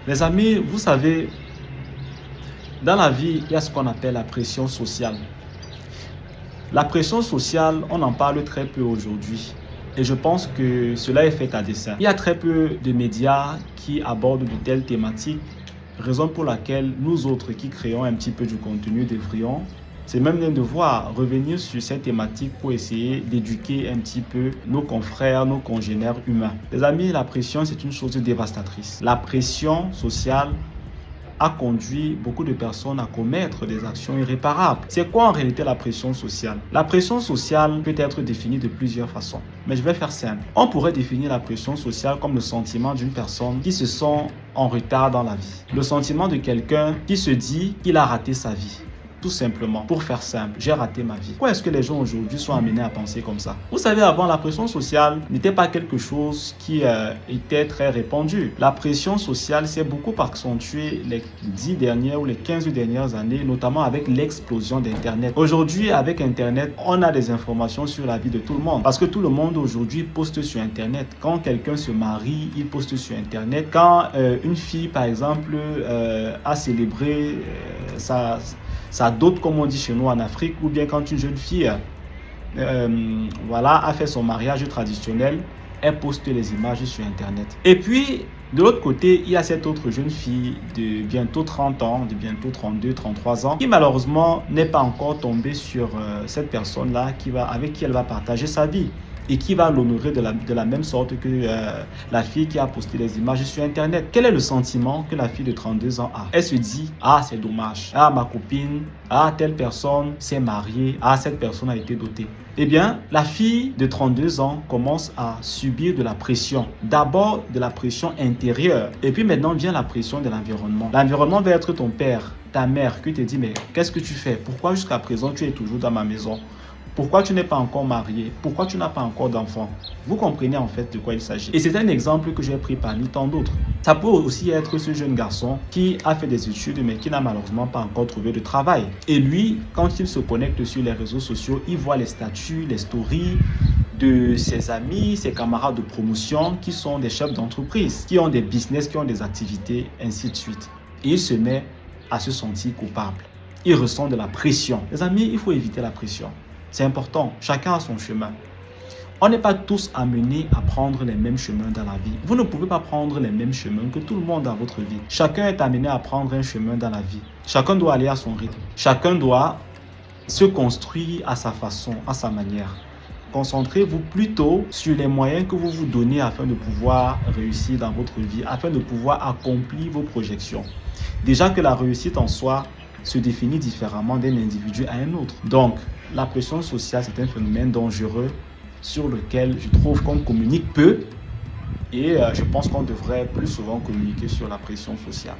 Les amis, vous savez, dans la vie, il y a ce qu'on appelle la pression sociale. La pression sociale, on en parle très peu aujourd'hui. Et je pense que cela est fait à dessein. Il y a très peu de médias qui abordent de telles thématiques, raison pour laquelle nous autres qui créons un petit peu du contenu devrions, c'est même un devoir, revenir sur cette thématique pour essayer d'éduquer un petit peu nos confrères, nos congénères humains. Les amis, la pression, c'est une chose dévastatrice. La pression sociale a conduit beaucoup de personnes à commettre des actions irréparables. C'est quoi en réalité la pression sociale? La pression sociale peut être définie de plusieurs façons, mais je vais faire simple. On pourrait définir la pression sociale comme le sentiment d'une personne qui se sent en retard dans la vie. Le sentiment de quelqu'un qui se dit qu'il a raté sa vie. Tout simplement, pour faire simple, j'ai raté ma vie. Pourquoi est-ce que les gens aujourd'hui sont amenés à penser comme ça? Vous savez, avant, la pression sociale n'était pas quelque chose qui était très répandu. La pression sociale s'est beaucoup accentuée les 10 dernières ou les 15 dernières années, notamment avec l'explosion d'Internet. Aujourd'hui, avec Internet, on a des informations sur la vie de tout le monde. Parce que tout le monde aujourd'hui poste sur Internet. Quand quelqu'un se marie, il poste sur Internet. Quand une fille, par exemple, a célébré sa dot, comme on dit chez nous en Afrique, ou bien quand une jeune fille a fait son mariage traditionnel, elle poste les images sur Internet. Et puis, de l'autre côté, il y a cette autre jeune fille de bientôt 30 ans, de bientôt 32, 33 ans, qui malheureusement n'est pas encore tombée sur cette personne-là avec qui elle va partager sa vie et qui va l'honorer de la même sorte que la fille qui a posté les images sur Internet. Quel est le sentiment que la fille de 32 ans a? Elle se dit, ah, c'est dommage, ah, ma copine, ah, telle personne s'est mariée, ah, cette personne a été dotée. Eh bien, la fille de 32 ans commence à subir de la pression. D'abord, de la pression intérieure. Et puis maintenant vient la pression de l'environnement. L'environnement va être ton père, ta mère, qui te dit, mais qu'est-ce que tu fais? Pourquoi jusqu'à présent tu es toujours dans ma maison? Pourquoi tu n'es pas encore marié? Pourquoi tu n'as pas encore d'enfant? Vous comprenez en fait de quoi il s'agit. Et c'est un exemple que j'ai pris parmi tant d'autres. Ça peut aussi être ce jeune garçon qui a fait des études mais qui n'a malheureusement pas encore trouvé de travail. Et lui, quand il se connecte sur les réseaux sociaux, il voit les statuts, les stories de ses amis, ses camarades de promotion qui sont des chefs d'entreprise, qui ont des business, qui ont des activités, ainsi de suite. Et il se met à se sentir coupable. Il ressent de la pression. Les amis, il faut éviter la pression. C'est important, chacun a son chemin. On n'est pas tous amenés à prendre les mêmes chemins dans la vie. Vous ne pouvez pas prendre les mêmes chemins que tout le monde dans votre vie. Chacun est amené à prendre un chemin dans la vie. Chacun doit aller à son rythme. Chacun doit se construire à sa façon, à sa manière. Concentrez-vous plutôt sur les moyens que vous vous donnez afin de pouvoir réussir dans votre vie, afin de pouvoir accomplir vos projections. Déjà que la réussite en soi se définit différemment d'un individu à un autre. Donc, la pression sociale, c'est un phénomène dangereux sur lequel je trouve qu'on communique peu et je pense qu'on devrait plus souvent communiquer sur la pression sociale.